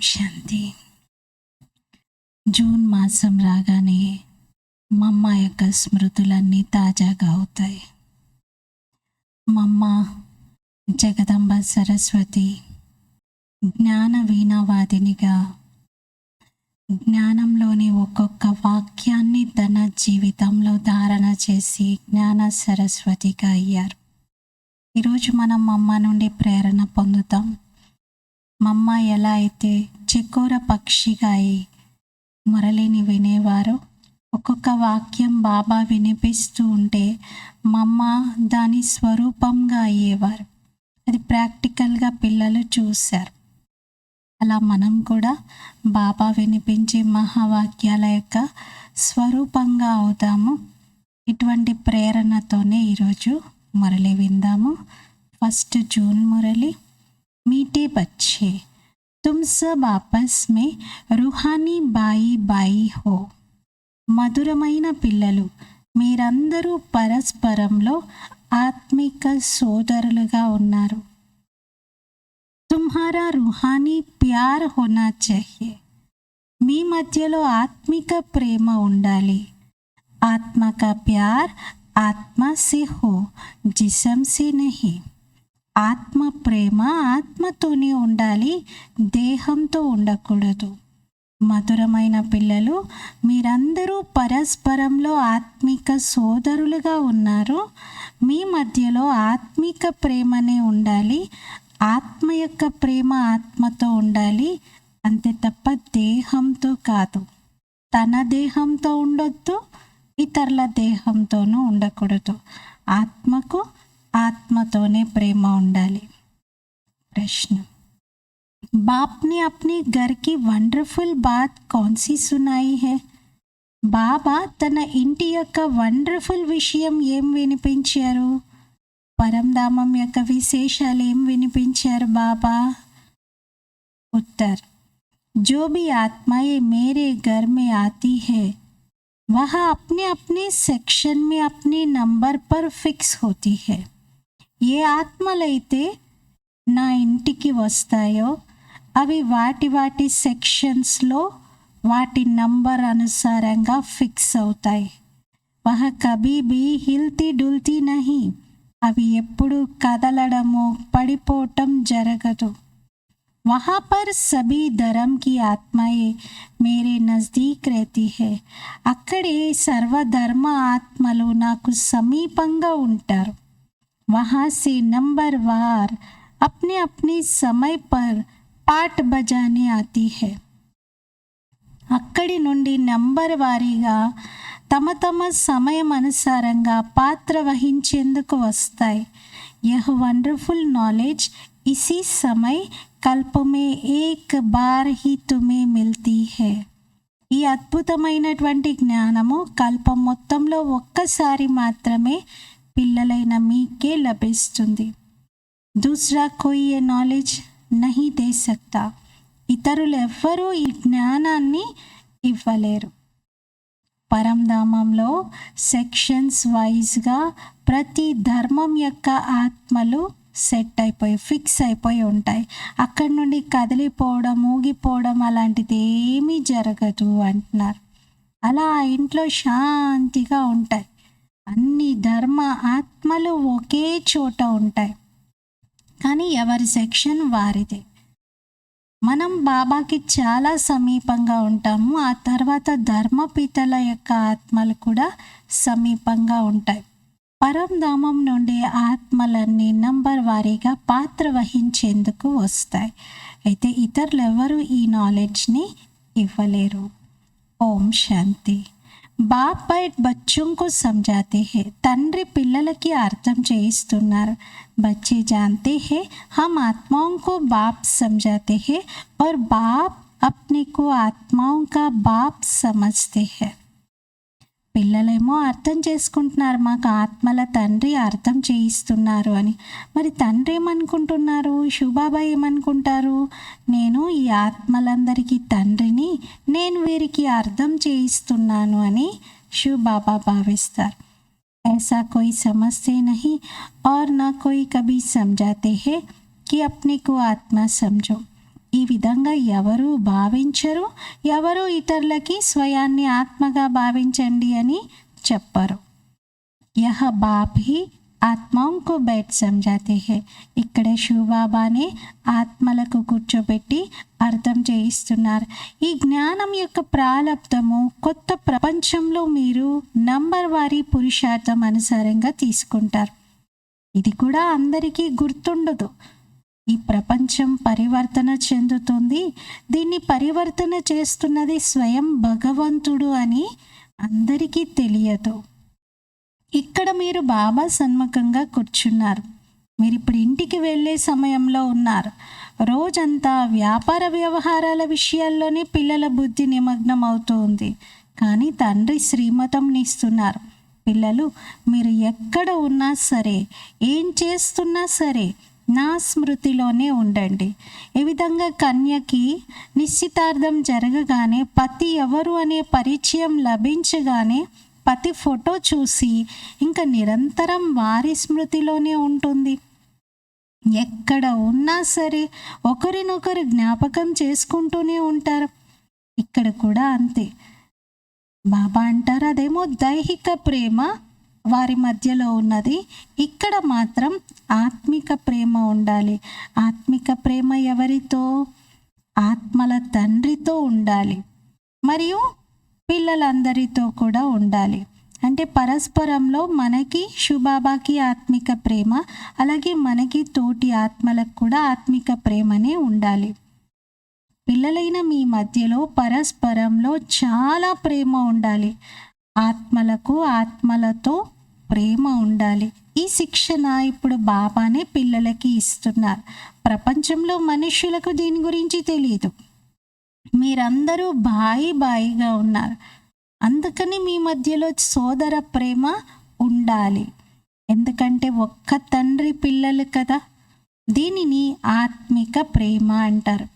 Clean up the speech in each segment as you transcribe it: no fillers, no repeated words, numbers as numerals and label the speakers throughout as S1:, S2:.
S1: శాంతి. June మాసం రాగానే మమ్మ యొక్క స్మృతులన్నీ తాజాగా అవుతాయి. మమ్మ జగదంబ సరస్వతి జ్ఞాన వీణావాదినిగా జ్ఞానంలోని ఒక్కొక్క వాక్యాన్ని తన జీవితంలో ధారణ చేసి జ్ఞాన సరస్వతిగా అయ్యారు. ఈరోజు మనం మమ్మ నుండి ప్రేరణ పొందుతాం. మమ్మ ఎలా అయితే చెకోర పక్షిగా అయి మురళిని వినేవారు, ఒక్కొక్క వాక్యం బాబా వినిపిస్తూ ఉంటే మమ్మ దాని స్వరూపంగా అయ్యేవారు. అది ప్రాక్టికల్గా పిల్లలు చూశారు. అలా మనం కూడా బాబా వినిపించే మహావాక్యాల యొక్క స్వరూపంగా అవుతాము. ఇటువంటి ప్రేరణతోనే ఈరోజు మురళి విందాము. 1 జూన్ మురళి. मीठे बच्चे, तुम सब आपस में रूहानी बाई बाई हो. మధురమైన పిల్లలు, మీరందరూ పరస్పరంలో ఆత్మిక సోదరులుగా ఉన్నారు. తుమ్హారా రూహానీ ప్యార్ హోనా చాహియే. మీ మధ్యలో ఆత్మిక ప్రేమ ఉండాలి. ఆత్మ కా ప్యార్ ఆత్మ సే హో, జిస్మ్ సే నహీ. ఆత్మ ప్రేమ ఆత్మతోనే ఉండాలి, దేహంతో ఉండకూడదు. మధురమైన పిల్లలు, మీరందరూ పరస్పరంలో ఆత్మిక సోదరులుగా ఉన్నారు. మీ మధ్యలో ఆత్మిక ప్రేమనే ఉండాలి. ఆత్మ యొక్క ప్రేమ ఆత్మతో ఉండాలి, అంతే తప్ప దేహంతో కాదు. తన దేహంతో ఉండొద్దు, ఇతరుల దేహంతోనూ ఉండకూడదు. ఆత్మకు ఆత్మతోనే ప్రేమ ఉండాలి. ప్రశ్న: बाप ने अपने घर की వండర్ఫుల్ బాత్ కౌన్సీ సునాయి హై? బాబా తన ఇంటి యొక్క వండర్ఫుల్ విషయం ఏం వినిపించారు? పరంధామం యొక్క విశేషాలు ఏం వినిపించారు బాబా? ఉత్తర్: जो भी आत्माएं मेरे घर में आती है वह अपने अपने सेक्शन में अपने नंबर पर फिक्स होती है. ఏ ఆత్మలైతే నా ఇంటికి వస్తాయో అవి వాటి వాటి సెక్షన్స్లో వాటి నంబర్ అనుసారంగా ఫిక్స్ అవుతాయి. వహ కభీ భీ హిల్తీ డుల్తీ నహీ. అవి ఎప్పుడు కదలడము పడిపోవటం జరగదు. वहाँ पर सभी धर्म की आत्माएं मेरे नज़दीक रहती है. అక్కడే సర్వధర్మ ఆత్మలు నాకు సమీపంగా ఉంటారు. वहाँ से नंबरवार अपने अपने समय पर पाठ बजाने आती है. అక్కడి నుండి నంబర్ వారీగా తమ తమ సమయం అనుసారంగా పాత్ర వహించేందుకు వస్తాయి. यह वंडरफुल नॉलेज इसी समय कल्प में एक बार ही तुम्हें मिलती है. ఈ అద్భుతమైనటువంటి జ్ఞానము కల్పం మొత్తంలో ఒక్కసారి మాత్రమే పిల్లలైన మీకే లభిస్తుంది. దూసరా కోయి ఏ నాలెడ్జ్ నహీ దే సక్తా. ఇతరులు ఎవ్వరూ ఈ జ్ఞానాన్ని ఇవ్వలేరు. పరంధామంలో సెక్షన్స్ వైజ్గా ప్రతి ధర్మం యొక్క ఆత్మలు సెట్ అయిపోయి ఫిక్స్ అయిపోయి ఉంటాయి. అక్కడి నుండి కదిలిపోవడం ఊగిపోవడం అలాంటిది ఏమీ జరగదు అంటున్నారు. అలా ఆ ఇంట్లో శాంతిగా ఉంటాయి. అన్ని ధర్మ ఆత్మలు ఒకే చోట ఉంటాయి, కానీ ఎవరి సెక్షన్ వారిదే. మనం బాబాకి చాలా సమీపంగా ఉంటాము. ఆ తర్వాత ధర్మపితల యొక్క ఆత్మలు కూడా సమీపంగా ఉంటాయి. పరంధామం నుండి ఆత్మలన్నీ నంబర్ వారీగా పాత్ర వహించేందుకు వస్తాయి. అయితే ఇతరులు ఎవరు ఈ నాలెడ్జ్ని ఇవ్వలేరు. ఓం శాంతి. బాప్ బైట్ బచ్చోంకు సమझाते हैं. తండ్రి పిల్లలకి అర్థం చేయిస్తున్నారు. बच्चे जानते हैं हम आत्माओं को बाप समझाते हैं और बाप अपने को आत्माओं का बाप समझते हैं. పిల్లలేమో అర్థం చేసుకుంటున్నారు, మాకు ఆత్మల తండ్రి అర్థం చేయిస్తున్నారు అని. మరి తండ్రి ఏమనుకుంటున్నారు? శివబాబా ఏమనుకుంటారు? నేను ఈ ఆత్మలందరికీ తండ్రిని, నేను వీరికి అర్థం చేయిస్తున్నాను అని శివబాబా భావిస్తారు. ऐसा कोई समझते नहीं और ना कोई कभी समझाते हैं कि अपने को आत्मा समझो. ఈ విధంగా ఎవరు భావించరు, ఎవరు ఇతరులకి స్వయాన్ని ఆత్మగా భావించండి అని చెప్పరు. యహ బాప్ హీ ఆత్మాంకు బైట్ సమజాతే హే. ఇక్కడే శివబాబానే ఆత్మలకు కూర్చోబెట్టి అర్థం చేయిస్తున్నారు. ఈ జ్ఞానం యొక్క ప్రాలబ్ధము కొత్త ప్రపంచంలో మీరు నంబర్ వారీ పురుషార్థం అనుసారంగా తీసుకుంటారు. ఇది కూడా అందరికీ గుర్తుండదు. ఈ ప్రపంచం పరివర్తన చెందుతుంది, దీన్ని పరివర్తన చేస్తున్నది స్వయం భగవంతుడు అని అందరికీ తెలియదు. ఇక్కడ మీరు బాబా సన్ముఖంగా కూర్చున్నారు. మీరు ఇప్పుడు ఇంటికి వెళ్ళే సమయంలో ఉన్నారు. రోజంతా వ్యాపార వ్యవహారాల విషయాల్లోనే పిల్లల బుద్ధి నిమగ్నం అవుతూ ఉంది. కానీ తండ్రి శ్రీమతంని ఇస్తున్నారు. పిల్లలు, మీరు ఎక్కడ ఉన్నా సరే, ఏం చేస్తున్నా సరే నా స్మృతిలోనే ఉండండి. ఏ విధంగా కన్యకి నిశ్చితార్థం జరగగానే పతి ఎవరు అనే పరిచయం లభించగానే పతి ఫోటో చూసి ఇంకా నిరంతరం వారి స్మృతిలోనే ఉంటుంది. ఎక్కడ ఉన్నా సరే ఒకరినొకరు జ్ఞాపకం చేసుకుంటూనే ఉంటారు. ఇక్కడ కూడా అంతే. బాబా అంటారు అదేమో దైహిక ప్రేమ వారి మధ్యలో ఉన్నది, ఇక్కడ మాత్రం ఆత్మిక ప్రేమ ఉండాలి. ఆత్మిక ప్రేమ ఎవరితో? ఆత్మల తండ్రితో ఉండాలి, మరియు పిల్లలందరితో కూడా ఉండాలి. అంటే పరస్పరంలో మనకి శివబాబాకి ఆత్మిక ప్రేమ, అలాగే మనకి తోటి ఆత్మలకు కూడా ఆత్మిక ప్రేమనే ఉండాలి. పిల్లలైన మీ మధ్యలో పరస్పరంలో చాలా ప్రేమ ఉండాలి. ఆత్మలకు ఆత్మలతో ప్రేమ ఉండాలి. ఈ శిక్షణ ఇప్పుడు బాబానే పిల్లలకి ఇస్తున్నారు. ప్రపంచంలో మనుషులకు దీని గురించి తెలియదు. మీరందరూ బాయిగా ఉన్నారు, అందుకని మీ మధ్యలో సోదర ప్రేమ ఉండాలి. ఎందుకంటే ఒక్క తండ్రి పిల్లలు కదా. దీనిని ఆత్మిక ప్రేమ అంటారు.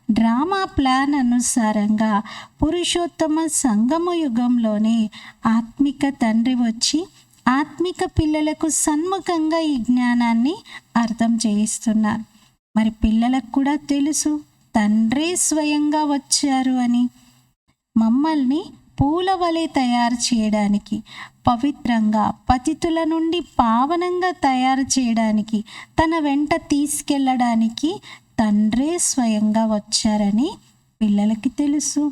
S1: డ్రామా ప్లాన్ అనుసారంగా పురుషోత్తమ సంగమ యుగంలోనే ఆత్మిక తండ్రి వచ్చి ఆత్మిక పిల్లలకు సన్ముఖంగా ఈ జ్ఞానాన్ని అర్థం చేయిస్తున్నారు. మరి పిల్లలకు కూడా తెలుసు తండ్రే స్వయంగా వచ్చారు అని. మమ్మల్ని పూల వలె తయారు చేయడానికి, పవిత్రంగా పతితుల నుండి పావనంగా తయారు చేయడానికి, తన వెంట తీసుకెళ్ళడానికి తండ్రే స్వయంగా వచ్చారని పిల్లలకి తెలుసు.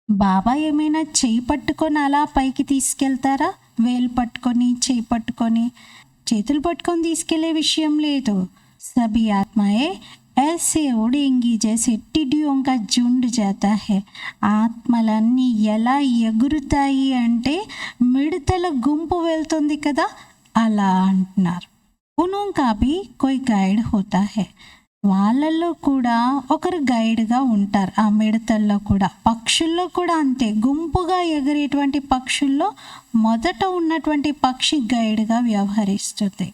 S1: బాబా ఏమైనా చేయి పట్టుకొని అలా పైకి తీసుకెళ్తారా? వేలు పట్టుకొని, చేయి పట్టుకొని, చేతులు పట్టుకొని తీసుకెళ్లే విషయం లేదు. సభీ ఆత్మాయే ऐसे उड़ेंगी जैसे टिड्डियों का झुंड जाता है. ఆత్మలన్నీ ఎలా ఎగురుతాయి అంటే మిడతల గుంపు వెళ్తుంది కదా, అలా అంటున్నారు. ఉన్హోं का भी कोई गाइड होता है. వాళ్ళల్లో కూడా ఒకరు గైడ్గా ఉంటారు. ఆ మిడతల్లో కూడా, పక్షుల్లో కూడా అంతే. గుంపుగా ఎగిరేటువంటి పక్షుల్లో మొదట ఉన్నటువంటి పక్షి గైడ్గా వ్యవహరిస్తుంది.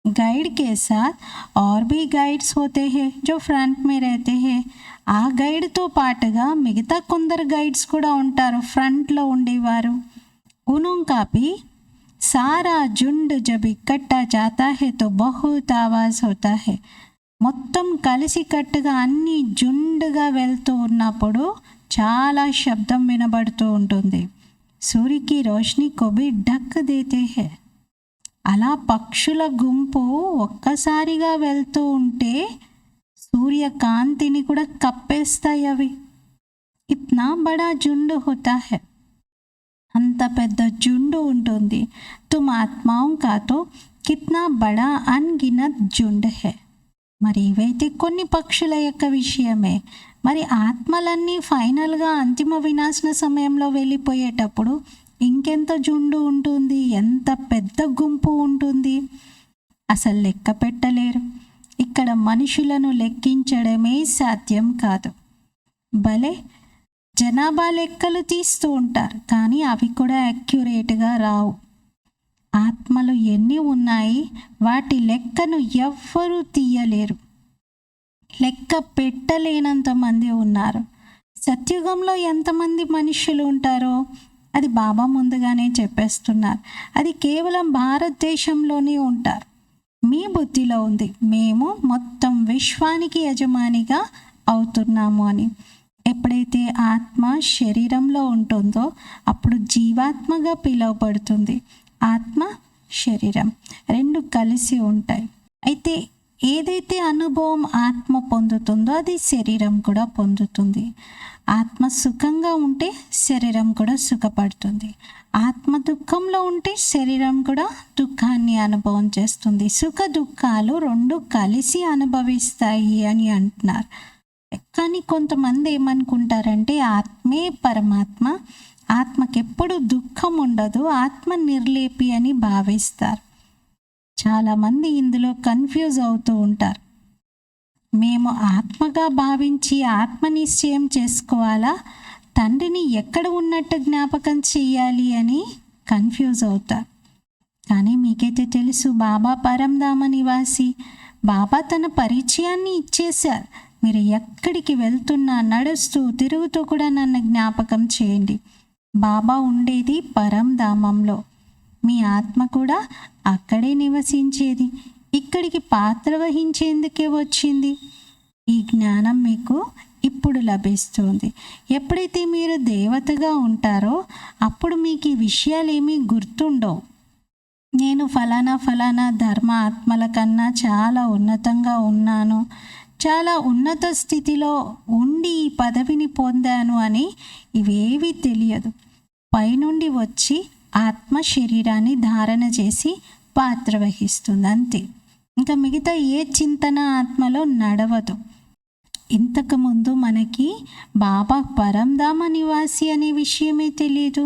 S1: गाइड के साथ और भी गाइड्स होते हैं जो फ्रंट में रहते हैं. ఆ గైడ్తో పాటుగా మిగతా కొందరు గైడ్స్ కూడా ఉంటారు, ఫ్రంట్లో ఉండేవారు. उन्हों का भी सारा झुंड जब इकट्ठा जाता है तो बहुत आवाज़ होता है. మొత్తం కలిసి కట్టుగా అన్ని జుండుగా వెళ్తూ ఉన్నప్పుడు చాలా శబ్దం వినబడుతూ ఉంటుంది. సూర్యకి రోషని కోబి ఢక్ దేతే హై. అలా పక్షుల గుంపు ఒక్కసారిగా వెళ్తూ ఉంటే సూర్యకాంతిని కూడా కప్పేస్తాయి అవి. ఇత్నా బడా జుండు హోతా హై. అంత పెద్ద జుండు ఉంటుంది. తుమ్ ఆత్మాओं का तो कितना बड़ा अनगिनत झुंड है. మరి ఇవైతే కొన్ని పక్షుల యొక్క విషయమే. మరి ఆత్మలన్నీ ఫైనల్గా అంతిమ వినాశన సమయంలో వెళ్ళిపోయేటప్పుడు ఇంకెంత జుండు ఉంటుంది, ఎంత పెద్ద గుంపు ఉంటుంది, అసలు లెక్క పెట్టలేరు. ఇక్కడ మనుషులను లెక్కించడమే సాధ్యం కాదు. భలే జనాభా లెక్కలు తీస్తూ ఉంటారు, కానీ అవి కూడా యాక్యురేట్గా రావు. ఆత్మలు ఎన్ని ఉన్నాయి, వాటి లెక్కను ఎవ్వరూ తీయలేరు. లెక్క పెట్టలేనంత మంది ఉన్నారు. సత్యుగంలో ఎంతమంది మనుషులు ఉంటారో అది బాబా ముందుగానే చెప్పేస్తున్నారు. అది కేవలం భారతదేశంలోనే ఉంటారు. మీ బుద్ధిలో ఉంది మేము మొత్తం విశ్వానికి యజమానిగా అవుతున్నాము అని. ఎప్పుడైతే ఆత్మ శరీరంలో ఉంటుందో అప్పుడు జీవాత్మగా పిలువబడుతుంది. ఆత్మ శరీరం రెండు కలిసి ఉంటాయి. అయితే ఏదైతే అనుభవం ఆత్మ పొందుతుందో అది శరీరం కూడా పొందుతుంది. ఆత్మ సుఖంగా ఉంటే శరీరం కూడా సుఖపడుతుంది. ఆత్మ దుఃఖంలో ఉంటే శరీరం కూడా దుఃఖాన్ని అనుభవం చేస్తుంది. సుఖ దుఃఖాలు రెండు కలిసి అనుభవిస్తాయి అని అంటున్నారు. కానీ కొంతమంది ఏమనుకుంటారంటే ఆత్మే పరమాత్మ, ఆత్మకెప్పుడు దుఃఖం ఉండదు, ఆత్మ నిర్లేపి అని భావిస్తారు. చాలామంది ఇందులో కన్ఫ్యూజ్ అవుతూ ఉంటారు. మేము ఆత్మగా భావించి ఆత్మ నిశ్చయం చేసుకోవాలా, తండ్రిని ఎక్కడ ఉన్నట్టు జ్ఞాపకం చేయాలి అని కన్ఫ్యూజ్ అవుతారు. కానీ మీకైతే తెలుసు బాబా పరంధామ నివాసి. బాబా తన పరిచయాన్ని ఇచ్చేశారు. మీరు ఎక్కడికి వెళ్తున్నా, నడుస్తూ తిరుగుతూ కూడా నన్ను జ్ఞాపకం చేయండి. బాబా ఉండేది పరంధామంలో, మీ ఆత్మ కూడా అక్కడే నివసించేది. ఇక్కడికి పాత్ర వహించేందుకే వచ్చింది. ఈ జ్ఞానం మీకు ఇప్పుడు లభిస్తుంది. ఎప్పుడైతే మీరు దేవతగా ఉంటారో అప్పుడు మీకు ఈ విషయాలేమీ గుర్తుండవు. నేను ఫలానా ధర్మ ఆత్మల కన్నా చాలా ఉన్నతంగా ఉన్నాను, చాలా ఉన్నత స్థితిలో ఉండి ఈ పదవిని పొందాను అని ఇవేవి తెలియదు. పైనుండి వచ్చి ఆత్మ శరీరాన్ని ధారణ చేసి పాత్ర వహిస్తుంది అంతే. ఇంకా మిగతా ఏ చింతన ఆత్మలో నడవదు. ఇంతకుముందు మనకి బాబా పరంధామ నివాసి అనే విషయమే తెలియదు.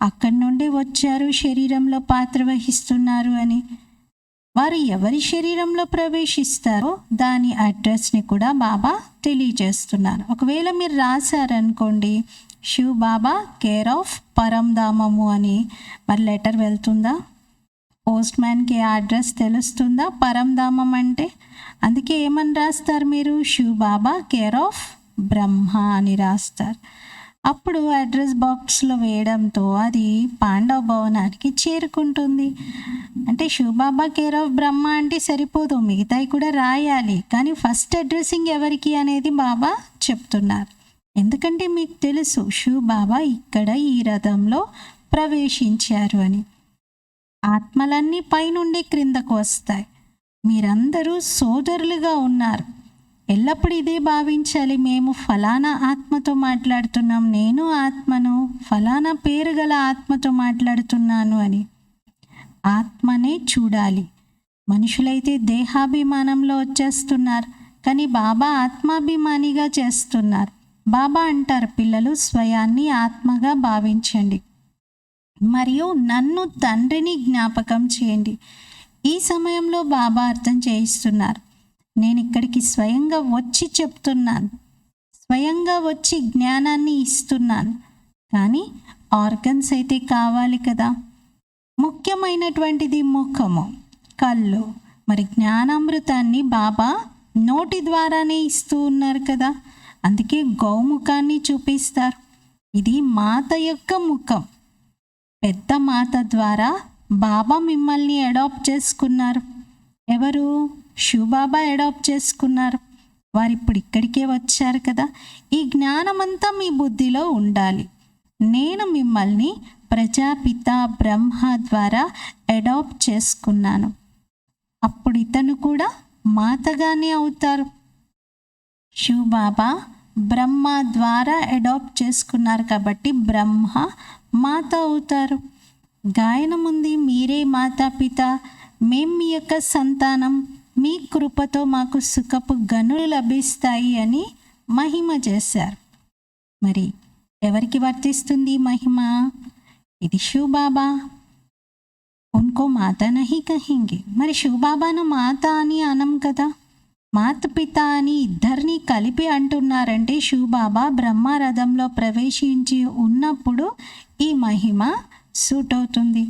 S1: అక్కడి నుండి వచ్చారు, శరీరంలో పాత్ర వహిస్తున్నారు అని. వారు ఎవరి శరీరంలో ప్రవేశిస్తారో దాని అడ్రస్ని కూడా బాబా తెలియజేస్తున్నారు. ఒకవేళ మీరు రాశారనుకోండి శివ్ బాబా కేర్ ఆఫ్ పరంధామము అని, మరి లెటర్ వెళ్తుందా? పోస్ట్ మ్యాన్కి ఆ అడ్రస్ తెలుస్తుందా పరంధామం అంటే? అందుకే ఏమని రాస్తారు మీరు? శివ్ బాబా కేర్ ఆఫ్ బ్రహ్మ అని రాస్తారు. అప్పుడు అడ్రస్ బాక్స్లో వేయడంతో అది పాండవ భవనానికి చేరుకుంటుంది. అంటే శివ్ బాబా కేర్ ఆఫ్ బ్రహ్మ అంటే సరిపోదు, మిగతాయి కూడా రాయాలి. కానీ ఫస్ట్ అడ్రస్సింగ్ ఎవరికి అనేది బాబా చెప్తున్నారు. ఎందుకంటే మీకు తెలుసు శివ్ బాబా ఇక్కడ ఈ రథంలో ప్రవేశించారు అని. ఆత్మలన్నీ పైనుండి క్రిందకు వస్తాయి. మీరందరూ సోదరులుగా ఉన్నారు. ఎల్లప్పుడూ ఇదే భావించాలి, మేము ఫలానా ఆత్మతో మాట్లాడుతున్నాం, నేను ఆత్మను, ఫలానా పేరు గల ఆత్మతో మాట్లాడుతున్నాను అని. ఆత్మనే చూడాలి. మనుషులైతే దేహాభిమానంలో వచ్చేస్తున్నారు, కానీ బాబా ఆత్మాభిమానిగా చేస్తున్నారు. బాబా అంటారు, పిల్లలు స్వయాన్ని ఆత్మగా భావించండి మరియు నన్ను తండ్రిని జ్ఞాపకం చేయండి. ఈ సమయంలో బాబా అర్థం చేయిస్తున్నారు, నేను ఇక్కడికి స్వయంగా వచ్చి చెప్తున్నాను, స్వయంగా వచ్చి జ్ఞానాన్ని ఇస్తున్నాను. కానీ ఆర్గన్స్ అయితే కావాలి కదా. ముఖ్యమైనటువంటిది ముఖము, కళ్ళు. మరి జ్ఞానామృతాన్ని బాబా నోటి ద్వారానే ఇస్తూ ఉన్నారు కదా. అందుకే గౌముఖాన్ని చూపిస్తారు. ఇది మాత యొక్క ముఖం. పెద్ద మాత ద్వారా బాబా మిమ్మల్ని అడాప్ట్ చేసుకున్నారు. ఎవరు? శివ్ బాబా అడాప్ట్ చేసుకున్నారు. వారు ఇప్పుడు ఇక్కడికే వచ్చారు కదా. ఈ జ్ఞానమంతా మీ బుద్ధిలో ఉండాలి. నేను మిమ్మల్ని ప్రజాపిత బ్రహ్మ ద్వారా అడాప్ట్ చేసుకున్నాను. అప్పుడు ఇతను కూడా మాతగానే అవుతారు. శివ్ బాబా బ్రహ్మ ద్వారా అడాప్ట్ చేసుకున్నారు కాబట్టి బ్రహ్మ మాత అవుతారు. గాయనం ఉంది, మీరే మాతాపిత, మేం మీ యొక్క సంతానం, మీ కృపతో మాకు సుఖపు గనులు లభిస్తాయి అని మహిమ చేశారు. మరి ఎవరికి వర్తిస్తుంది మహిమ? ఇది శివ్ బాబా. ఉన్కో మాత నహి కహెంగే. మరి శివ్ బాబాను మాత అని అనం కదా. మాత పిత అని ఇద్దరిని కలిపి అంటున్నారంటే శివ్ బాబా బ్రహ్మరథంలో ప్రవేశించి ఉన్నప్పుడు ఈ మహిమ సూట్ అవుతుంది.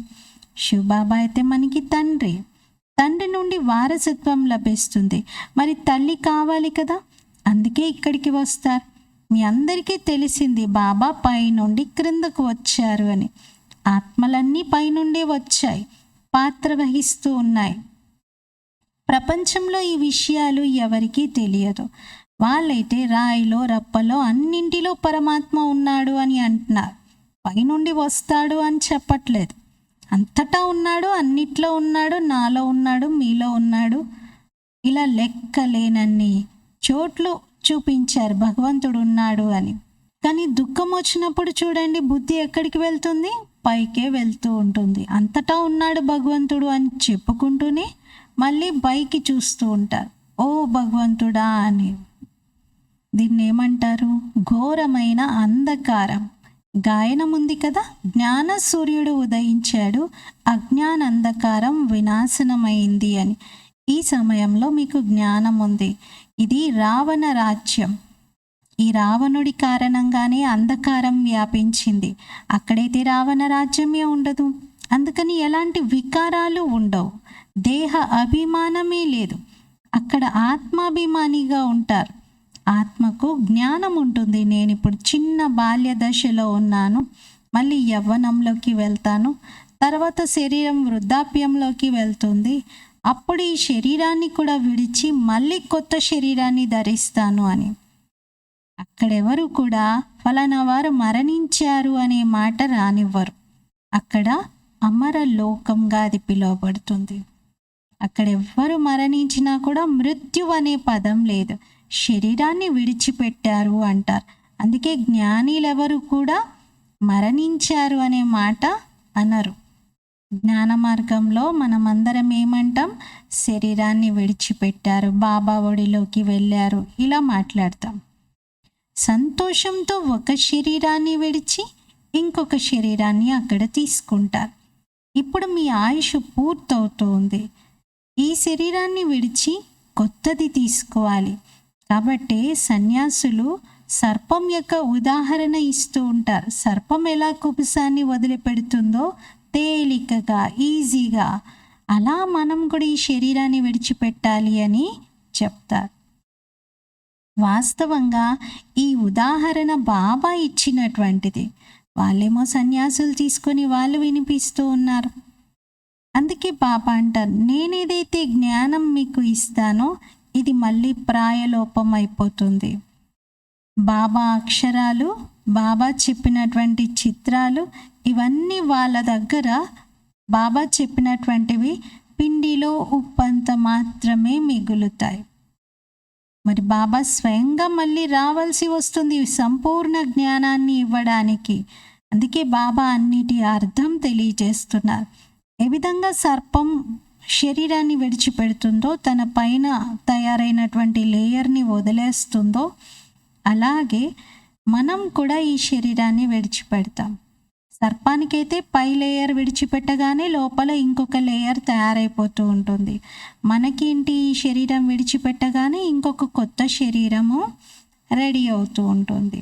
S1: శివ్ బాబా అయితే మనకి తండ్రి, తండ్రి నుండి వారసత్వం లభిస్తుంది. మరి తల్లి కావాలి కదా, అందుకే ఇక్కడికి వస్తారు. మీ అందరికీ తెలిసింది బాబా పైనుండి క్రిందకు వచ్చారు అని. ఆత్మలన్నీ పైనుండే వచ్చాయి, పాత్ర వహిస్తూ ఉన్నాయి. ప్రపంచంలో ఈ విషయాలు ఎవరికీ తెలియదు. వాళ్ళైతే రాయిలో రప్పలో అన్నింటిలో పరమాత్మ ఉన్నాడు అని అంటున్నారు. పైనుండి వస్తాడు అని చెప్పట్లేదు. అంతటా ఉన్నాడు, అన్నిట్లో ఉన్నాడు, నాలో ఉన్నాడు, మీలో ఉన్నాడు. ఇలా లెక్కలేనన్ని చోట్లు చూపించారు భగవంతుడు ఉన్నాడు అని. కానీ దుఃఖం వచ్చినప్పుడు చూడండి, బుద్ధి ఎక్కడికి వెళ్తుంది? పైకే వెళ్తూ ఉంటుంది. అంతటా ఉన్నాడు భగవంతుడు అని చెప్పుకుంటూనే మళ్ళీ పైకి చూస్తూ ఉంటారు, ఓ భగవంతుడా అని. దీన్ని ఏమంటారు? ఘోరమైన అంధకారం. గాయనం ఉంది కదా, జ్ఞాన సూర్యుడు ఉదయించాడు, అజ్ఞాన అంధకారం వినాశనమైంది అని. ఈ సమయంలో మీకు జ్ఞానం ఉంది. ఇది రావణ రాజ్యం. ఈ రావణుడి కారణంగానే అంధకారం వ్యాపించింది. అక్కడైతే రావణ రాజ్యమే ఉండదు. అందుకని ఎలాంటి వికారాలు ఉండవు. దేహ అభిమానమే లేదు. అక్కడ ఆత్మాభిమానిగా ఉంటారు. ఆత్మకు జ్ఞానం ఉంటుంది. నేను ఇప్పుడు చిన్న బాల్య దశలో ఉన్నాను, మళ్ళీ యవ్వనంలోకి వెళ్తాను, తర్వాత శరీరం వృద్ధాప్యంలోకి వెళ్తుంది, అప్పుడు ఈ శరీరాన్ని కూడా విడిచి మళ్ళీ కొత్త శరీరాన్ని ధరిస్తాను అని. అక్కడెవరు కూడా ఫలానా వారు మరణించారు అనే మాట రానివ్వరు. అక్కడ అమర లోకంగా అది పిలువబడుతుంది. అక్కడ ఎవ్వరు మరణించినా కూడా మృత్యు అనే పదం లేదు. శరీరాన్ని విడిచిపెట్టారు అంటారు. అందుకే జ్ఞానిలెవరు కూడా మరణించారు అనే మాట అనరు. జ్ఞాన మార్గంలో మనమందరం ఏమంటాం? శరీరాన్ని విడిచిపెట్టారు, బాబా ఒడిలోకి వెళ్ళారు, ఇలా మాట్లాడతాం. సంతోషంతో ఒక శరీరాన్ని విడిచి ఇంకొక శరీరాన్ని అక్కడ తీసుకుంటారు. ఇప్పుడు మీ ఆయుష్ పూర్తవుతోంది. ఈ శరీరాన్ని విడిచి కొత్తది తీసుకోవాలి. కాబట్టి సన్యాసులు సర్పం యొక్క ఉదాహరణ ఇస్తూ ఉంటారు. సర్పం ఎలా కుబుసాన్ని వదిలిపెడుతుందో తేలికగా, ఈజీగా, అలా మనం కూడా ఈ శరీరాన్ని విడిచిపెట్టాలి అని చెప్తారు. వాస్తవంగా ఈ ఉదాహరణ బాబా ఇచ్చినటువంటిది. వాళ్ళేమో సన్యాసులు తీసుకొని వాళ్ళు వినిపిస్తూ ఉన్నారు. అందుకే బాబా అంటారు, నేనేదైతే జ్ఞానం మీకు ఇస్తానో ఇది మళ్ళీ ప్రాయలోపం అయిపోతుంది. బాబా అక్షరాలు, బాబా చెప్పినటువంటి చిత్రాలు, ఇవన్నీ వాళ్ళ దగ్గర బాబా చెప్పినటువంటివి పిండిలో ఉప్పంత మాత్రమే మిగులుతాయి. మరి బాబా స్వయంగా మళ్ళీ రావాల్సి వస్తుంది సంపూర్ణ జ్ఞానాన్ని ఇవ్వడానికి. అందుకే బాబా అన్నిటి అర్థం తెలియజేస్తున్నారు. ఏ విధంగా సర్పం శరీరాన్ని విడిచిపెడుతుందో, తన పైన తయారైనటువంటి లేయర్ని వదిలేస్తుందో, అలాగే మనం కూడా ఈ శరీరాన్ని విడిచిపెడతాం. సర్పానికైతే పై లేయర్ విడిచిపెట్టగానే లోపల ఇంకొక లేయర్ తయారైపోతూ ఉంటుంది. మనకేంటి, ఈ శరీరం విడిచిపెట్టగానే ఇంకొక కొత్త శరీరము రెడీ అవుతూ ఉంటుంది.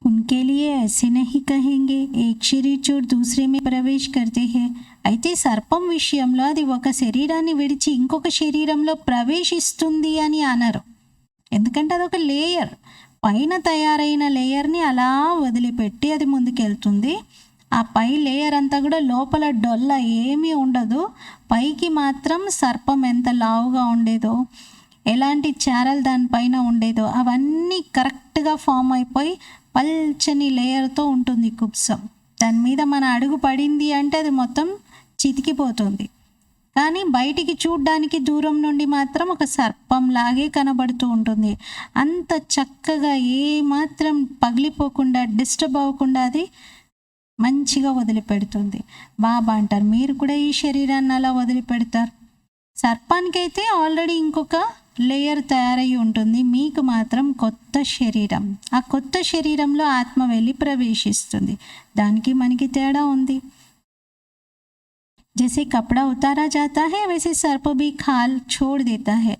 S1: उनके लिए ऐसे नहीं कहेंगे एक शरीर छोड़ दूसरे में प्रवेश करते हैं. అయితే సర్పం విషయంలో అది ఒక శరీరాన్ని విడిచి ఇంకొక శరీరంలో ప్రవేశిస్తుంది అని అనరు. ఎందుకంటే అదొక లేయర్. పైన తయారైన లేయర్ని అలా వదిలిపెట్టి అది ముందుకెళ్తుంది. ఆ పై లేయర్ అంతా కూడా లోపల డొల్ల ఏమీ ఉండదు. పైకి మాత్రం సర్పం ఎంత లావుగా ఉండేదో, ఎలాంటి చారలు దానిపైన ఉండేదో అవన్నీ కరెక్ట్గా ఫామ్ అయిపోయి పల్చని లేయర్తో ఉంటుంది కుబ్సం. దాని మీద మన అడుగు పడింది అంటే అది మొత్తం చితికిపోతుంది. కానీ బయటికి చూడ్డానికి దూరం నుండి మాత్రం ఒక సర్పం లాగే కనబడుతూ ఉంటుంది. అంత చక్కగా ఏమాత్రం పగిలిపోకుండా, డిస్టర్బ్ అవ్వకుండా అది మంచిగా వదిలిపెడుతుంది. బాబా అంటారు, మీరు కూడా ఈ శరీరాన్ని అలా వదిలిపెడతారు. సర్పానికైతే ఆల్రెడీ ఇంకొక లేయర్ తయారై ఉంటుంది. మీకు మాత్రం కొత్త శరీరం. ఆ కొత్త శరీరంలో ఆత్మ వెళ్ళి ప్రవేశిస్తుంది. దానికి మనకి తేడా ఉంది. जैसे कपड़ा उतारा जाता है वैसे सर्प भी खाल छोड़ देता है.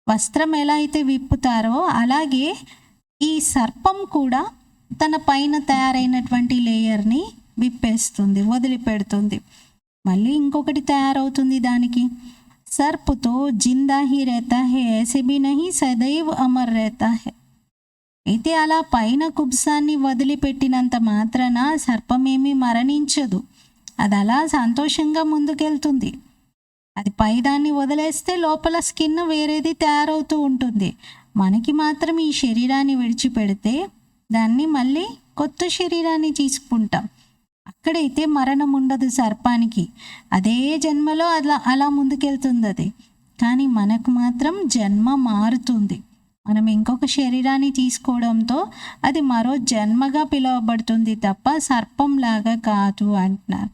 S1: వస్త్రం ఎలా అయితే విప్పుతారో అలాగే ఈ సర్పం కూడా తన పైన తయారైనటువంటి లేయర్ని విప్పేస్తుంది, వదిలిపెడుతుంది. మళ్ళీ ఇంకొకటి తయారవుతుంది దానికి. सर्प तो जिंदा ही रहता है, ऐसे भी नहीं सदैव अमर रहता है. అయితే అలా పైన కుబ్సాన్ని వదిలిపెట్టినంత మాత్రాన సర్పమేమీ మరణించదు. అది అలా సంతోషంగా ముందుకెళ్తుంది. అది పైదాన్ని వదిలేస్తే లోపల స్కిన్ వేరేది తయారవుతూ ఉంటుంది. మనకి మాత్రం ఈ శరీరాన్ని విడిచిపెడితే దాన్ని మళ్ళీ కొత్త శరీరాన్ని తీసుకుంటాం. అక్కడైతే మరణం ఉండదు సర్పానికి. అదే జన్మలో అలా అలా ముందుకెళ్తుంది అది. కానీ మనకు మాత్రం జన్మ మారుతుంది. మనం ఇంకొక శరీరాన్ని తీసుకోవడంతో అది మరో జన్మగా పిలువబడుతుంది తప్ప సర్పంలాగా కాదు అంటున్నారు.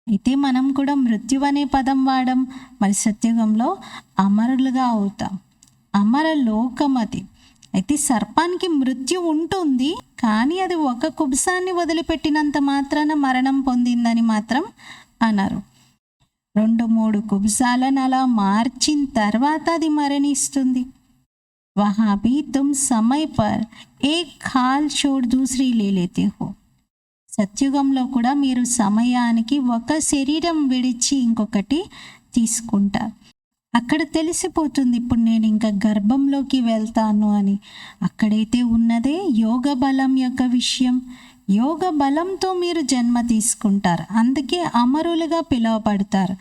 S1: అయితే మనం కూడా మృత్యు అనే పదం వాడం. మరి సత్యుగంలో అమరులుగా అవుతాం. అమర లోకం అది. అయితే సర్పానికి మృత్యు ఉంటుంది, కానీ అది ఒక కుబుసాన్ని వదిలిపెట్టినంత మాత్రాన మరణం పొందిందని మాత్రం అన్నారు. 2-3 కుబుసాలను అలా మార్చిన తర్వాత అది మరణిస్తుంది. वहाँ भी तुम समय पर एक खाल छोड़ दूसरी ले लेते हो. సత్యుగంలో కూడా మీరు సమయానికి ఒక శరీరం విడిచి ఇంకొకటి తీసుకుంటారు. అక్కడ తెలిసిపోతుంది ఇప్పుడు నేను ఇంకా గర్భంలోకి వెళ్తాను అని. అక్కడైతే ఉన్నదే యోగ బలం యొక్క విషయం. యోగ బలంతో మీరు జన్మ తీసుకుంటారు. అందుకే అమరులుగా పిలువబడతారు.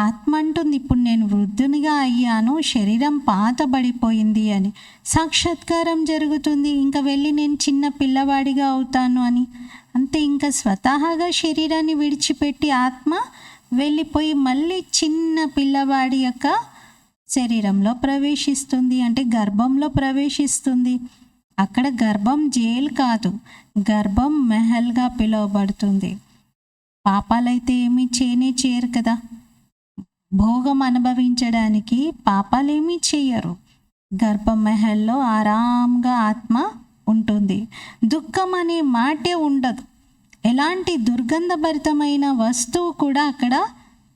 S1: ఆత్మ అంటుంది ఇప్పుడు నేను వృద్ధునిగా అయ్యాను, శరీరం పాతబడిపోయింది అని. సాక్షాత్కారం జరుగుతుంది, ఇంకా వెళ్ళి నేను చిన్న పిల్లవాడిగా అవుతాను అని. అంతే, ఇంకా స్వతహాగా శరీరాన్ని విడిచిపెట్టి ఆత్మ వెళ్ళిపోయి మళ్ళీ చిన్న పిల్లవాడి యొక్క శరీరంలో ప్రవేశిస్తుంది, అంటే గర్భంలో ప్రవేశిస్తుంది. అక్కడ గర్భం జైలు కాదు, గర్భం మెహల్గా పిలువబడుతుంది. పాపాలైతే ఏమీ చేయరు కదా. భోగం అనుభవించడానికి పాపాలేమీ చేయరు. గర్భ మెహల్లో ఆరాంగా ఆత్మ ఉంటుంది. దుఃఖం అనే మాటే ఉండదు. ఎలాంటి దుర్గంధభరితమైన వస్తువు కూడా అక్కడ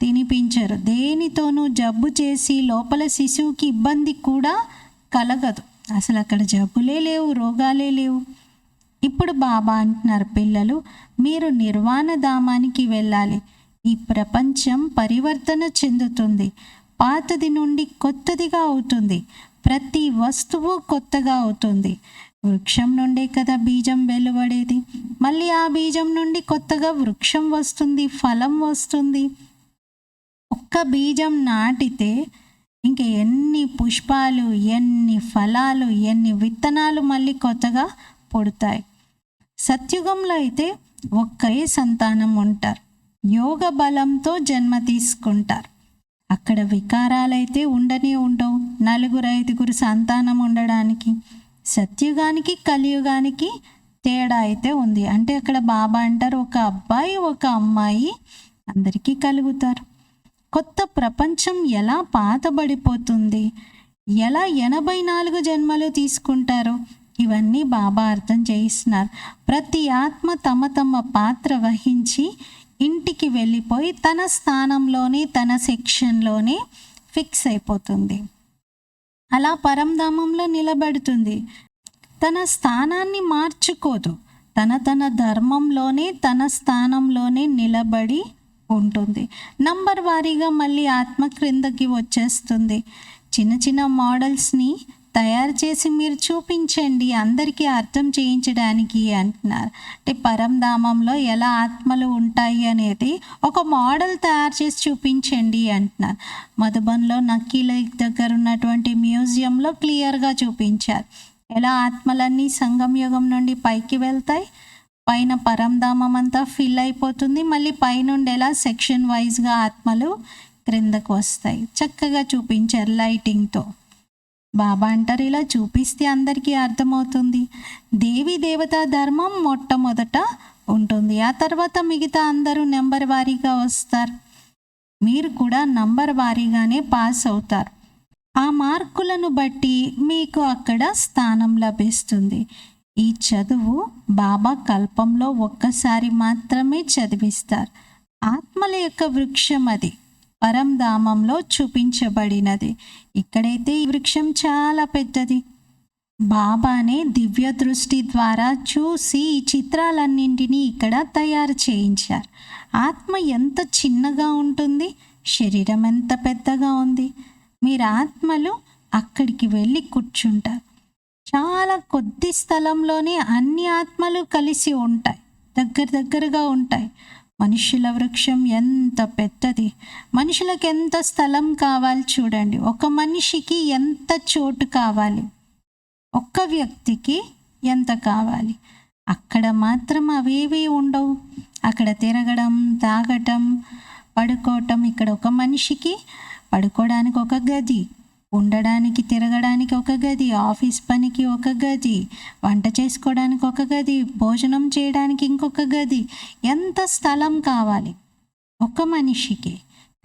S1: తినిపించరు. దేనితోనూ జబ్బు చేసి లోపల శిశువుకి ఇబ్బంది కూడా కలగదు. అసలు అక్కడ జబ్బులే లేవు, రోగాలే లేవు. ఇప్పుడు బాబా అంటున్నారు, పిల్లలు మీరు నిర్వాణ ధామానికి వెళ్ళాలి. ఈ ప్రపంచం పరివర్తన చెందుతుంది. పాతది నుండి కొత్తదిగా అవుతుంది. ప్రతి వస్తువు కొత్తగా అవుతుంది. వృక్షం నుండే కదా బీజం వెలువడేది. మళ్ళీ ఆ బీజం నుండి కొత్తగా వృక్షం వస్తుంది, ఫలం వస్తుంది. ఒక్క బీజం నాటితే ఇంక ఎన్ని పుష్పాలు, ఎన్ని ఫలాలు, ఎన్ని విత్తనాలు మళ్ళీ కొత్తగా పుడతాయి. సత్యుగంలో అయితే ఒక్కరే సంతానం ఉంటారు. యోగ బలంతో జన్మ తీసుకుంటారు. అక్కడ వికారాలైతే ఉండనే ఉండవు. 4-5 సంతానం ఉండడానికి. సత్యుగానికి కలియుగానికి తేడా అయితే ఉంది. అంటే అక్కడ బాబా అంటారు ఒక అబ్బాయి ఒక అమ్మాయి అందరికీ కలుగుతారు. కొత్త ప్రపంచం ఎలా పాతబడిపోతుంది, ఎలా 84 జన్మలు తీసుకుంటారు, ఇవన్నీ బాబా అర్థం చేయిస్తున్నారు. ప్రతి ఆత్మ తమ తమ పాత్ర వహించి ఇంటికి వెళ్ళిపోయి తన స్థానంలోనే తన సెక్షన్లోనే ఫిక్స్ అయిపోతుంది. అలా పరంధామంలో నిలబడుతుంది. తన స్థానాన్ని మార్చుకోదు. తన ధర్మంలోనే తన స్థానంలోనే నిలబడి ఉంటుంది. నంబర్ వారీగా మళ్ళీ ఆత్మ క్రిందకి వచ్చేస్తుంది. చిన్న చిన్న మోడల్స్ని తయారు చేసి మీరు చూపించండి అందరికీ అర్థం చేయించడానికి అంటున్నారు. అంటే పరంధామంలో ఎలా ఆత్మలు ఉంటాయి అనేది ఒక మోడల్ తయారు చేసి చూపించండి అంటున్నారు. మధుబన్లో నక్కీల దగ్గర ఉన్నటువంటి మ్యూజియంలో క్లియర్గా చూపించారు ఎలా ఆత్మలన్నీ సంగం యుగం నుండి పైకి వెళ్తాయి, పైన పరంధామం అంతా ఫిల్ అయిపోతుంది, మళ్ళీ పైనుండి ఎలా సెక్షన్ వైజ్గా ఆత్మలు క్రిందకు వస్తాయి. చక్కగా చూపించారు లైటింగ్తో. బాబా అంటారు ఇలా చూపిస్తే అందరికీ అర్థమవుతుంది. దేవి దేవతా ధర్మం మొట్టమొదట ఉంటుంది, ఆ తర్వాత మిగతా అందరూ నెంబర్ వారీగా వస్తారు. మీరు కూడా నంబర్ వారీగానే పాస్ అవుతారు. ఆ మార్కులను బట్టి మీకు అక్కడ స్థానం లభిస్తుంది. ఈ చదువు బాబా కల్పంలో ఒక్కసారి మాత్రమే చదివిస్తారు. ఆత్మల యొక్క వృక్షం అది పరంధామంలో చూపించబడినది. ఇక్కడైతే ఈ వృక్షం చాలా పెద్దది. బాబానే దివ్య దృష్టి ద్వారా చూసి ఈ చిత్రాలన్నింటినీ ఇక్కడ తయారు చేయించారు. ఆత్మ ఎంత చిన్నగా ఉంటుంది, శరీరం ఎంత పెద్దగా ఉంది. మీరు ఆత్మలు అక్కడికి వెళ్ళి కూర్చుంటారు. చాలా కొద్ది స్థలంలోనే అన్ని ఆత్మలు కలిసి ఉంటాయి, దగ్గరగా ఉంటాయి. మనుషుల వృక్షం ఎంత పెద్దది, మనుషులకు ఎంత స్థలం కావాలి చూడండి. ఒక మనిషికి ఎంత చోటు కావాలి, ఒక్క వ్యక్తికి ఎంత కావాలి. అక్కడ మాత్రం అవేవి ఉండవు. అక్కడ తిరగడం, తాగటం, పడుకోవటం. ఇక్కడ ఒక మనిషికి పడుకోవడానికి ఒక గది, ఉండడానికి తిరగడానికి ఒక గది, ఆఫీస్ పనికి ఒక గది, వంట చేసుకోవడానికి ఒక గది, భోజనం చేయడానికి ఇంకొక గది. ఎంత స్థలం కావాలి ఒక మనిషికి.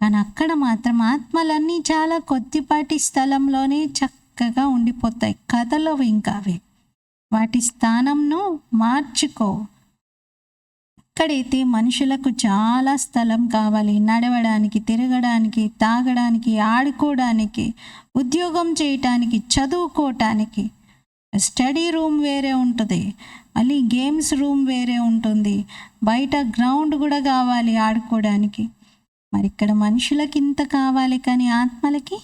S1: కానీ అక్కడ మాత్రం ఆత్మలన్నీ చాలా కొద్దిపాటి స్థలంలోనే చక్కగా ఉండిపోతాయి, కథలవి. ఇంకా అవి వాటి స్థానంను మార్చుకో. ఇక్కడైతే మనుషులకు చాలా స్థలం కావాలి, నడవడానికి, తిరగడానికి, తాగడానికి, ఆడుకోవడానికి, ఉద్యోగం చేయటానికి, చదువుకోవటానికి. స్టడీ రూమ్ వేరే ఉంటుంది, మళ్ళీ గేమ్స్ రూమ్ వేరే ఉంటుంది, బయట గ్రౌండ్ కూడా కావాలి ఆడుకోవడానికి. మరి ఇక్కడ మనుషులకి ఇంత కావాలి, కానీ ఆత్మలకి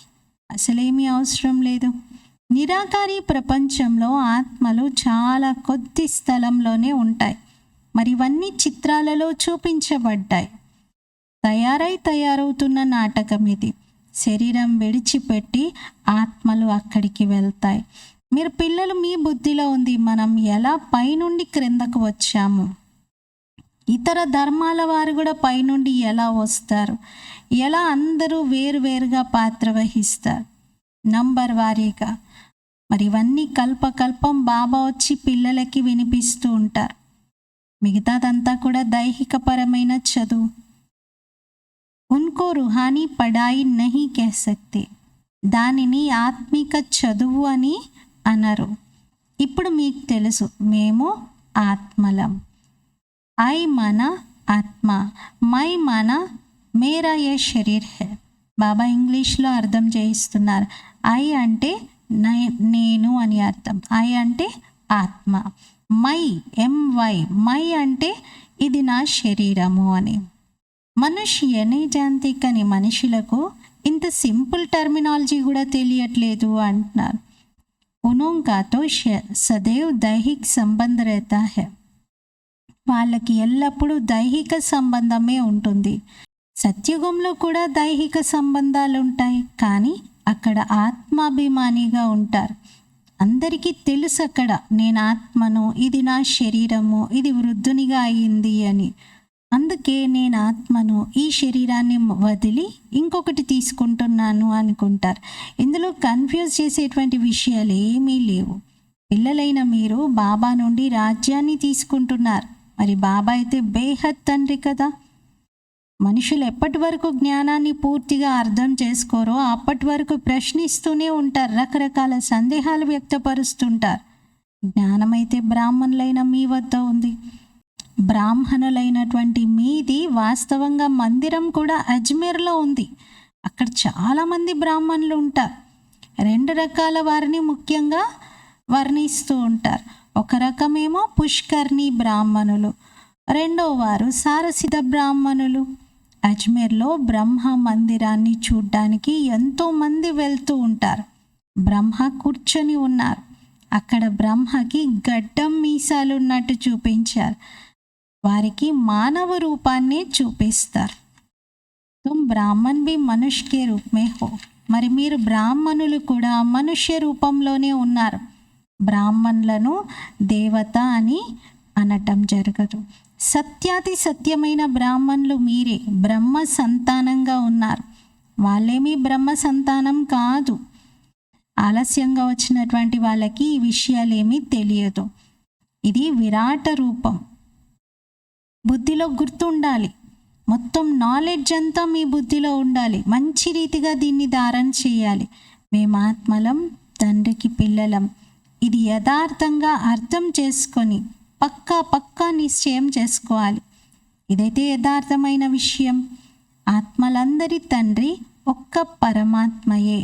S1: అసలేమీ అవసరం లేదు. నిరాకారి ప్రపంచంలో ఆత్మలు చాలా కొద్ది స్థలంలోనే ఉంటాయి. మరి ఇవన్నీ చిత్రాలలో చూపించబడ్డాయి. తయారవుతున్న నాటకం ఇది. శరీరం విడిచిపెట్టి ఆత్మలు అక్కడికి వెళ్తాయి. మీరు పిల్లలు, మీ బుద్ధిలో ఉంది మనం ఎలా పైనుండి క్రిందకు వచ్చాము. ఇతర ధర్మాల వారు కూడా పైనుండి ఎలా వస్తారు, ఎలా అందరూ వేరువేరుగా పాత్ర వహిస్తారు, నంబర్ వారీగా. మరి ఇవన్నీ కల్పకల్పం బాబా వచ్చి పిల్లలకి వినిపిస్తూ ఉంటారు. మిగతాదంతా కూడా దైహికపరమైన చదువు. ఉన్కో రుహానీ పడాయి నహీ కహ సక్తే, దానిని ఆత్మిక చదువు అని అనరు. ఇప్పుడు మీకు తెలుసు, మేము ఆత్మలం. ఐ మన ఆత్మ, మై మన మేరా ఏ శరీర్ హై. బాబా ఇంగ్లీష్లో అర్థం చేయిస్తున్నారు. ఐ అంటే నేను అని అర్థం. ఐ అంటే ఆత్మ. మై, ఎంవై, మై అంటే ఇది నా శరీరము అని. మనుష్య నే జాంతి, కానీ మనుషులకు ఇంత సింపుల్ టర్మినాలజీ కూడా తెలియట్లేదు అంటున్నారు. ఉనోంకా తో సదైవ్ దైహిక్ సంబంధ रहता है. వాళ్ళకి ఎల్లప్పుడూ దైహిక సంబంధమే ఉంటుంది. సత్యుగంలో కూడా దైహిక సంబంధాలు ఉంటాయి, కానీ అక్కడ ఆత్మాభిమానిగా ఉంటారు. అందరికీ తెలుసు అక్కడ నేను ఆత్మను, ఇది నా శరీరము, ఇది వృద్ధునిగా అయింది అని. అందుకే నేను ఆత్మను, ఈ శరీరాన్ని వదిలి ఇంకొకటి తీసుకుంటున్నాను అనుకుంటారు. ఇందులో కన్ఫ్యూజ్ చేసేటువంటి విషయాలు ఏమీ లేవు. పిల్లలైన మీరు బాబా నుండి రాజ్యాన్ని తీసుకుంటున్నారు. మరి బాబా అయితే బేహద్ తండ్రి కదా. మనుషులు ఎప్పటి వరకు జ్ఞానాన్ని పూర్తిగా అర్థం చేసుకోరో అప్పటి వరకు ప్రశ్నిస్తూనే ఉంటారు, రకరకాల సందేహాలు వ్యక్తపరుస్తుంటారు. జ్ఞానమైతే బ్రాహ్మణులైన మీ వద్ద ఉంది. బ్రాహ్మణులైనటువంటి మీది వాస్తవంగా మందిరం కూడా అజ్మీర్లో ఉంది. అక్కడ చాలామంది బ్రాహ్మణులు ఉంటారు. రెండు రకాల వారిని ముఖ్యంగా వర్ణిస్తూ ఉంటారు. ఒక రకమేమో పుష్కర్ణి బ్రాహ్మణులు, రెండో వారు సారసిద బ్రాహ్మణులు. అజ్మీర్లో బ్రహ్మ మందిరాన్ని చూడ్డానికి ఎంతోమంది వెళ్తూ ఉంటారు. బ్రహ్మ కూర్చొని ఉన్నారు. అక్కడ బ్రహ్మకి గడ్డం మీసాలు ఉన్నట్టు చూపించారు. వారికి మానవ రూపాన్ని చూపిస్తారు. తుమ్ బ్రాహ్మణ్ బి మనుష్య కే రూప్ మే హో. మరి మీరు బ్రాహ్మణులు కూడా మనుష్య రూపంలోనే ఉన్నారు. బ్రాహ్మణులను దేవత అని అనటం జరగదు. సత్యాతి సత్యమైన బ్రాహ్మణులు మీరే. బ్రహ్మ సంతానంగా ఉన్నారు. వాళ్ళేమీ బ్రహ్మ సంతానం కాదు. ఆలస్యంగా వచ్చినటువంటి వాళ్ళకి ఈ విషయాలేమీ తెలియదు. ఇది విరాట రూపం. బుద్ధిలో గుర్తుండాలి. మొత్తం నాలెడ్జ్ అంతా మీ బుద్ధిలో ఉండాలి. మంచి రీతిగా దీన్ని ధారణ చేయాలి. మేము ఆత్మలం, తండ్రికి పిల్లలం. ఇది యథార్థంగా అర్థం చేసుకొని పక్కా నిశ్చయం చేసుకోవాలి. ఇదైతే యథార్థమైన విషయం. ఆత్మలందరి తండ్రి ఒక్క పరమాత్మయే.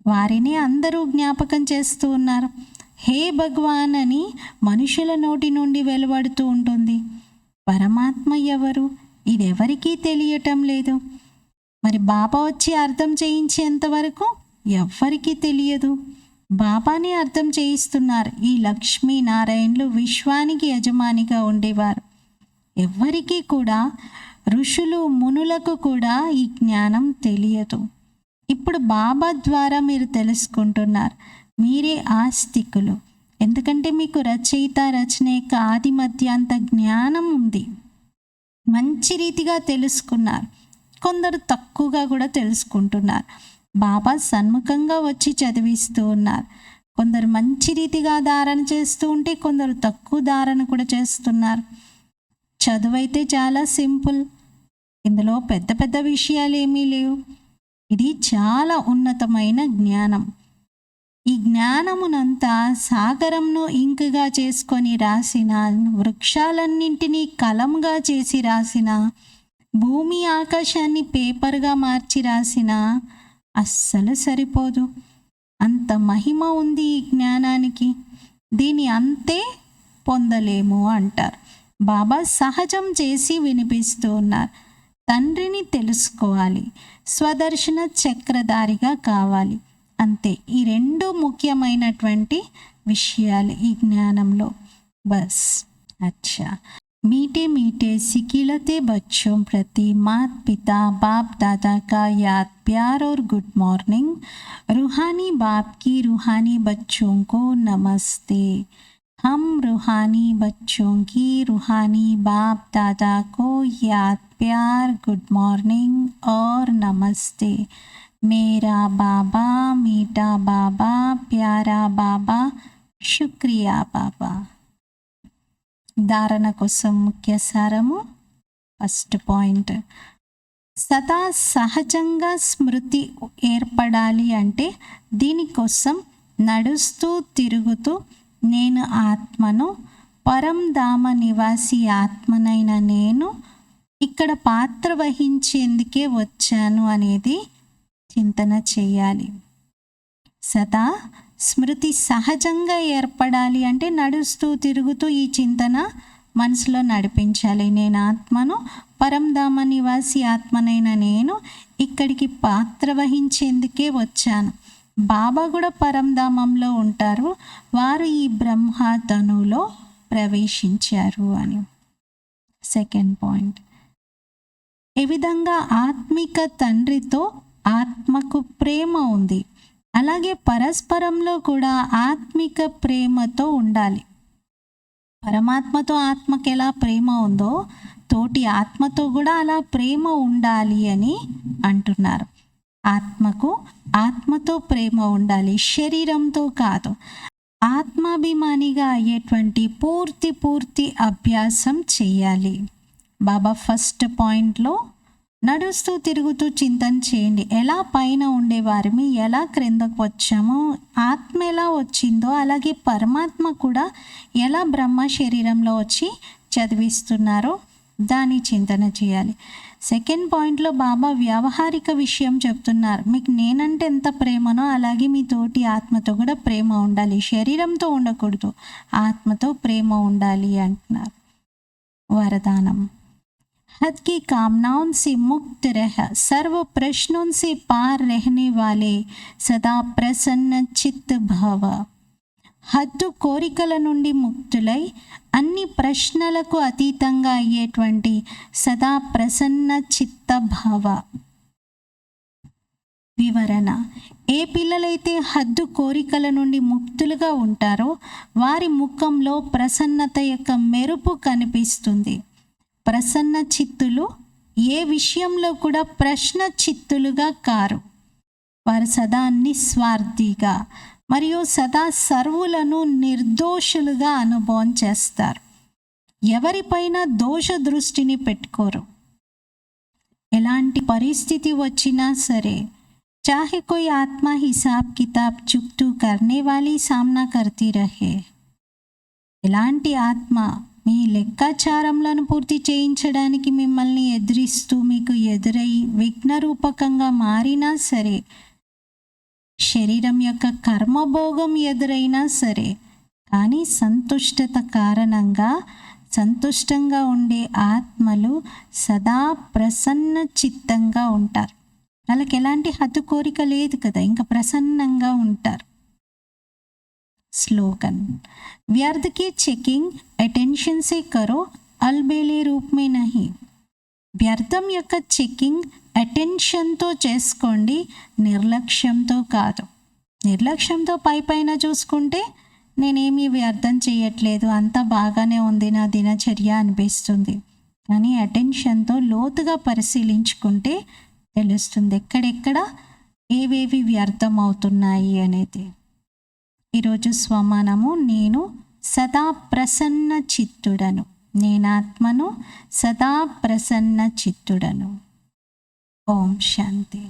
S1: వారిని అందరూ జ్ఞాపకం చేస్తూ ఉన్నారు. హే భగవాన్ అని మనుషుల నోటి నుండి వెలువడుతూ ఉంటుంది. పరమాత్మ ఎవరు, ఇదెవరికీ తెలియటం లేదు. మరి బాబా వచ్చి అర్థం చేయించేంత వరకు ఎవ్వరికీ తెలియదు. బాబాని అర్థం చేయిస్తున్నారు. ఈ లక్ష్మీనారాయణులు విశ్వానికి యజమానిగా ఉండేవారు. ఎవ్వరికీ కూడా, ఋషులు మునులకు కూడా ఈ జ్ఞానం తెలియదు. ఇప్పుడు బాబా ద్వారా మీరు తెలుసుకుంటున్నారు. మీరే ఆస్తికులు. ఎందుకంటే మీకు రచయిత, రచన యొక్క ఆది మధ్యాంత జ్ఞానం ఉంది. మంచి రీతిగా తెలుసుకున్నారు. కొందరు తక్కువగా కూడా తెలుసుకుంటున్నారు. బాబా సన్ముఖంగా వచ్చి చదివిస్తూ ఉన్నారు. కొందరు మంచి రీతిగా ధారణ చేస్తూ ఉంటే కొందరు తక్కువ ధారణ కూడా చేస్తున్నారు. చదువు అయితే చాలా సింపుల్. ఇందులో పెద్ద పెద్ద విషయాలు ఏమీ లేవు. ఇది చాలా ఉన్నతమైన జ్ఞానం. ఈ జ్ఞానమునంతా సాగరంను ఇంకుగా చేసుకొని రాసిన, వృక్షాలన్నింటినీ కలంగా చేసి రాసిన, భూమి ఆకాశాన్ని పేపర్గా మార్చి రాసిన అస్సలు సరిపోదు. అంత మహిమ ఉంది ఈ జ్ఞానానికి. దీని అంతే పొందలేము అంటారు. బాబా సహజం చేసి వినిపిస్తూ ఉన్నారు. తండ్రిని తెలుసుకోవాలి, స్వదర్శన చక్రధారిగా కావాలి. అంతే. ఈ రెండు ముఖ్యమైనటువంటి విషయాలు ఈ జ్ఞానంలో. బస్ అచ్చా. मीठे मीठे सिकिलते बच्चों प्रति मात पिता बाप दादा का याद, प्यार और गुड मॉर्निंग। रूहानी बाप की रूहानी बच्चों को नमस्ते। हम रूहानी बच्चों की रूहानी बाप दादा को याद, प्यार, गुड मॉर्निंग और नमस्ते। मेरा बाबा, मीठा बाबा, प्यारा बाबा, शुक्रिया बाबा। ధారణ కోసం ముఖ్య సారము. ఫస్ట్ పాయింట్, సదా సహజంగా స్మృతి ఏర్పడాలి అంటే దీనికోసం నడుస్తూ తిరుగుతూ నేను ఆత్మను, పరంధామ నివాసి ఆత్మనైన నేను ఇక్కడ పాత్ర వహించేందుకే వచ్చాను అనేది చింతన చేయాలి. సదా స్మృతి సహజంగా ఏర్పడాలి అంటే నడుస్తూ తిరుగుతూ ఈ చింతన మనసులో నడిపించాలి. నేను ఆత్మను, పరంధామ నివాసి ఆత్మనైన నేను ఇక్కడికి పాత్ర వహించేందుకే వచ్చాను. బాబా కూడా పరంధామంలో ఉంటారు, వారు ఈ బ్రహ్మతనులో ప్రవేశించారు అని. సెకండ్ పాయింట్, ఏ విధంగా ఆత్మిక తండ్రితో ఆత్మకు ప్రేమ ఉంది, అలాగే పరస్పరంలో కూడా ఆత్మిక ప్రేమతో ఉండాలి. పరమాత్మతో ఆత్మకి ఎలా ప్రేమ ఉందో తోటి ఆత్మతో కూడా అలా ప్రేమ ఉండాలి అని అంటున్నారు. ఆత్మకు ఆత్మతో ప్రేమ ఉండాలి, శరీరంతో కాదు. ఆత్మాభిమానిగా అయ్యేటువంటి పూర్తి అభ్యాసం చేయాలి. బాబా ఫస్ట్ పాయింట్లో నడుస్తూ తిరుగుతూ చింతన చేయండి. ఎలా పైన ఉండేవారిని ఎలా క్రిందకు వచ్చామో, ఆత్మ ఎలా వచ్చిందో అలాగే పరమాత్మ కూడా ఎలా బ్రహ్మ శరీరంలో వచ్చి చదివిస్తున్నారో దాని చింతన చేయాలి. సెకండ్ పాయింట్లో బాబా వ్యావహారిక విషయం చెప్తున్నారు. మీకు నేనంటే ఎంత ప్రేమనో అలాగే మీ తోటి ఆత్మతో కూడా ప్రేమ ఉండాలి. శరీరంతో ఉండకూడదు, ఆత్మతో ప్రేమ ఉండాలి అంటున్నారు. వరదానం, हद की कामनाओं से मुक्त रह, सर्व प्रश्नों से पार रहने वाले सदा प्रसन्न चित्त भव। హద్దు కోరికల నుండి ముక్తులై అన్ని ప్రశ్నలకు అతీతంగా అయ్యేటువంటి సదా ప్రసన్న చిత్త భవ. వివరణ, ఏ పిల్లలైతే హద్దు కోరికల నుండి ముక్తులుగా ఉంటారో వారి ముఖంలో ప్రసన్నత యొక్క మెరుపు కనిపిస్తుంది. ప్రసన్న చిత్తులు ఏ విషయంలో కూడా ప్రశ్న చిత్తులుగా కారు. వారు సదా నిస్వార్థిగా మరియు సదా సర్వులను నిర్దోషులుగా అనుభవం చేస్తారు. ఎవరిపైన దోష దృష్టిని పెట్టుకోరు. ఎలాంటి పరిస్థితి వచ్చినా సరే, చాహే కోయి ఆత్మ హిసాబ్ కితాబ్ చుక్తూ కర్నే వాలీ సామ్నా కర్తీ రహే. ఎలాంటి ఆత్మ మీ లెక్కాచారంలను పూర్తి చేయించడానికి మిమ్మల్ని ఎదిరిస్తూ మీకు ఎదురై విఘ్నరూపకంగా మారినా సరే, శరీరం యొక్క కర్మభోగం ఎదురైనా సరే, కానీ సంతుష్టత కారణంగా సంతుష్టంగా ఉండే ఆత్మలు సదా ప్రసన్న చిత్తంగా ఉంటారు. వాళ్ళకి ఎలాంటి హద్దు కోరిక లేదు కదా, ఇంకా ప్రసన్నంగా ఉంటారు. स्लोगन, व्यर्थ की चेकिंग अटेंशन से करो, अलबेले रूप में नहीं। వ్యర్థం యొక్క చెకింగ్ అటెన్షన్తో చేసుకోండి, నిర్లక్ష్యంతో కాదు. నిర్లక్ష్యంతో పైన చూసుకుంటే నేనేమీ వ్యర్థం చేయట్లేదు, అంతా బాగానే ఉంది నా దినచర్య అనిపిస్తుంది. కానీ అటెన్షన్తో లోతుగా పరిశీలించుకుంటే తెలుస్తుంది ఎక్కడెక్కడ ఏవేవి వ్యర్థం అవుతున్నాయి అనేది. ఈరోజు స్వమానము, నేను సదా ప్రసన్న చిత్తుడను. నేనాత్మను, సదా ప్రసన్న చిత్తుడను. ఓం శాంతి.